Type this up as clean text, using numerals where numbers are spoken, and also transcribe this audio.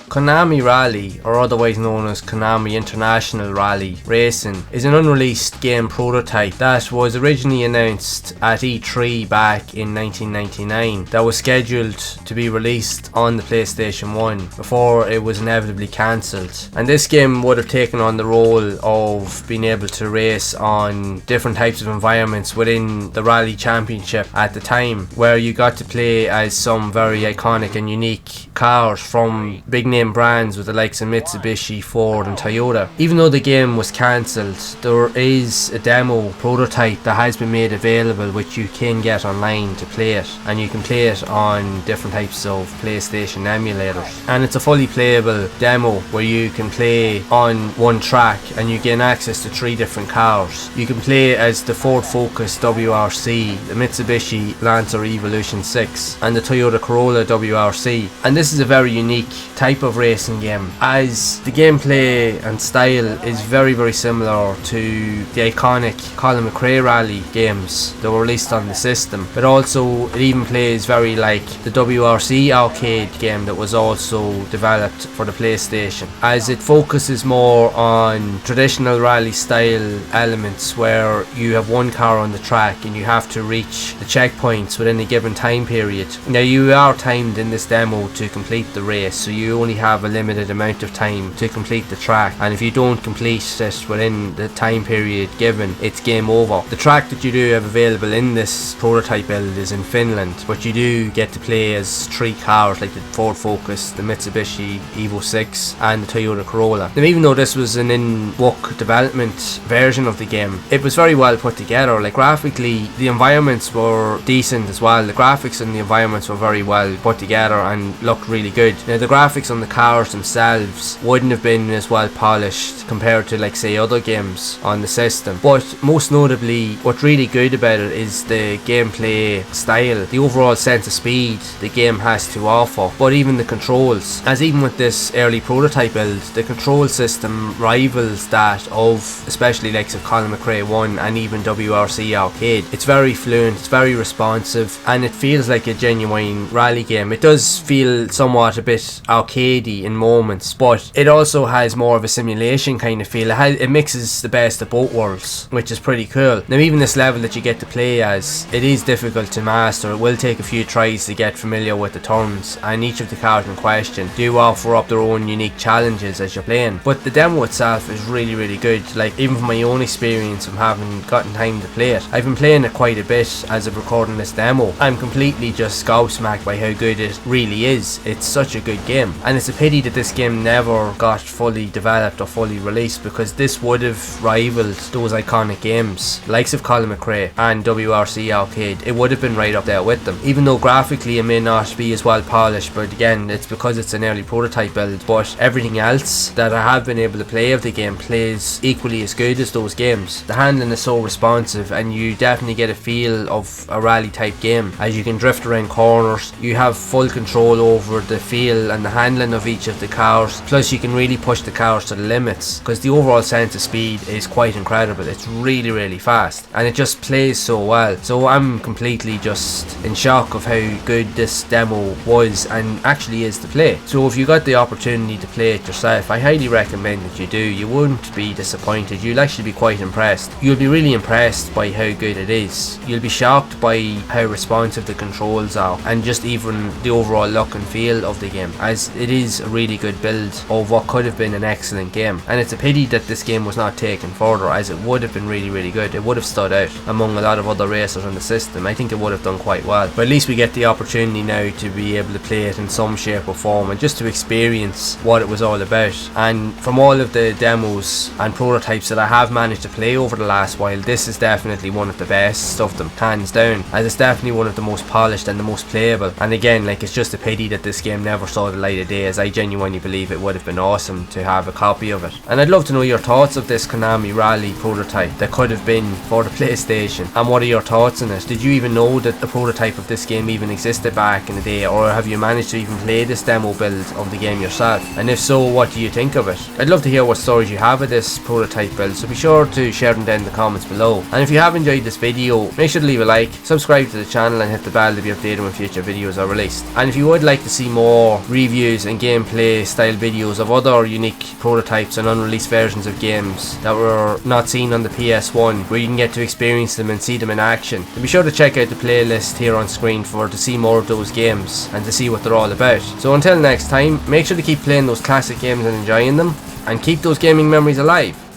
Konami Rally, or otherwise known as Konami International Rally Racing, is an unreleased game prototype that was originally announced at E3 back in 1999 that was scheduled to be released on the PlayStation 1 before it was inevitably cancelled. And this game would have taken on the role of being able to race on different types of environments within the Rally Championship at the time, where you got to play as some very iconic and unique cars from big name brands with the likes of Mitsubishi, Ford and Toyota. Even though the game was cancelled, there is a demo prototype that has been made available which you can get online to play it, and you can play it on different types of PlayStation emulators. And it's a fully playable demo where you can play on one track and you gain access to 3 different cars. You can play as the Ford Focus WRC, the Mitsubishi Lancer Evolution 6 and the Toyota Corolla WRC. And this is a very unique type of racing game, as the gameplay and style is very similar to the iconic Colin McRae Rally games that were released on the system, but also it even plays very like the WRC arcade game that was also developed for the PlayStation, as it focuses more on traditional rally style elements where you have one car on the track and you have to reach the checkpoints within a given time period. Now you are timed in this demo to complete the race, so you only have a limited amount of time to complete the track, and if you don't complete it within the time period given, it's game over. The track that you do have available in this prototype build is in Finland, but you do get to play as 3 cars like the Ford Focus, the Mitsubishi Evo 6 and the Toyota Corolla. Now even though this was an in-book development version of the game, it was very well put together. Like graphically, the environments were decent as well. The graphics and the environments were very well put together and looked really good. Now the graphics on the cars themselves wouldn't have been as well polished compared to like say other games on the system, but most notably what's really good about it is the gameplay style, the overall sense of speed the game has to offer, but even the controls, as even with this early prototype build, the control system rivals that of especially likes of Colin McRae 1 and even WRC Arcade. It's very fluent, it's very responsive, and it feels like a genuine rally game. It does feel somewhat a bit arcadey in moments, but it also has more of a simulation kind of feel. It mixes the best of both worlds, which is pretty cool. Now even this level that you get to play as, it is difficult to master. It will take a few tries to get familiar with the turns, and each of the cars in question do offer up their own unique challenges as you're playing. But the demo itself is really good. Like even from my own experience from having gotten time to play it, I've been playing it quite a bit as of recording this demo. I'm completely just gobsmacked by how good it really is. It's such a good game, and it's a pity that this game never got fully developed or fully released, because this would have rivaled those iconic games likes of Colin McRae and WRC Arcade. It would have been right up there with them, even though graphically it may not be as well polished, but again it's because it's an early prototype build. But everything else that I have been able to play of the game plays equally as good as those games. The handling is so responsive, and you definitely get a feel of a rally type game as you can drift around corners. You have full control over the feel and the handling of each of the cars, plus you can really push the cars to the limits, because the overall sense of speed is quite incredible. It's really fast, and it just plays so well. So I'm completely just in shock of how good this demo was and actually is to play. So if you got the opportunity to play it yourself, I highly recommend that you do. You won't be disappointed. You'll actually be quite impressed. You'll be really impressed by how good it is. You'll be shocked by how responsive the controls are, and just even the overall look and feel of the game, as it is a really good build of what could have been an excellent game. And it's a pity that this game was not taken further, as it would have been really good. It would have stood out among a lot of other racers on the system. I think it would have done quite well, but at least we get the opportunity now to be able to play it in some shape or form and just to experience what it was all about. And from all of the demos and prototypes that I have managed to play over the last while, this is definitely one of the best of them, hands down, as it's definitely one of the most polished and the most playable. And again, like, it's just a pity that this game never saw the light of day, as I genuinely believe it would have been awesome to have a copy of it. And I'd love to know your thoughts of this Konami Rally prototype that could have been for the PlayStation, and what are your thoughts on it? Did you even know that the prototype of this game even existed back in the day, or have you managed to even play this demo build of the game yourself? And if so, what do you think of it? I'd love to hear what stories you have of this prototype build, so be sure to share them down in the comments below. And if you have enjoyed this video, make sure to leave a like, subscribe to the channel and hit the bell to be updated when future videos are released. And if you would like to see more reviews and and gameplay style videos of other unique prototypes and unreleased versions of games that were not seen on the PS1, where you can get to experience them and see them in action. And be sure to check out the playlist here on screen to see more of those games and to see what they're all about. So until next time, make sure to keep playing those classic games and enjoying them, and keep those gaming memories alive.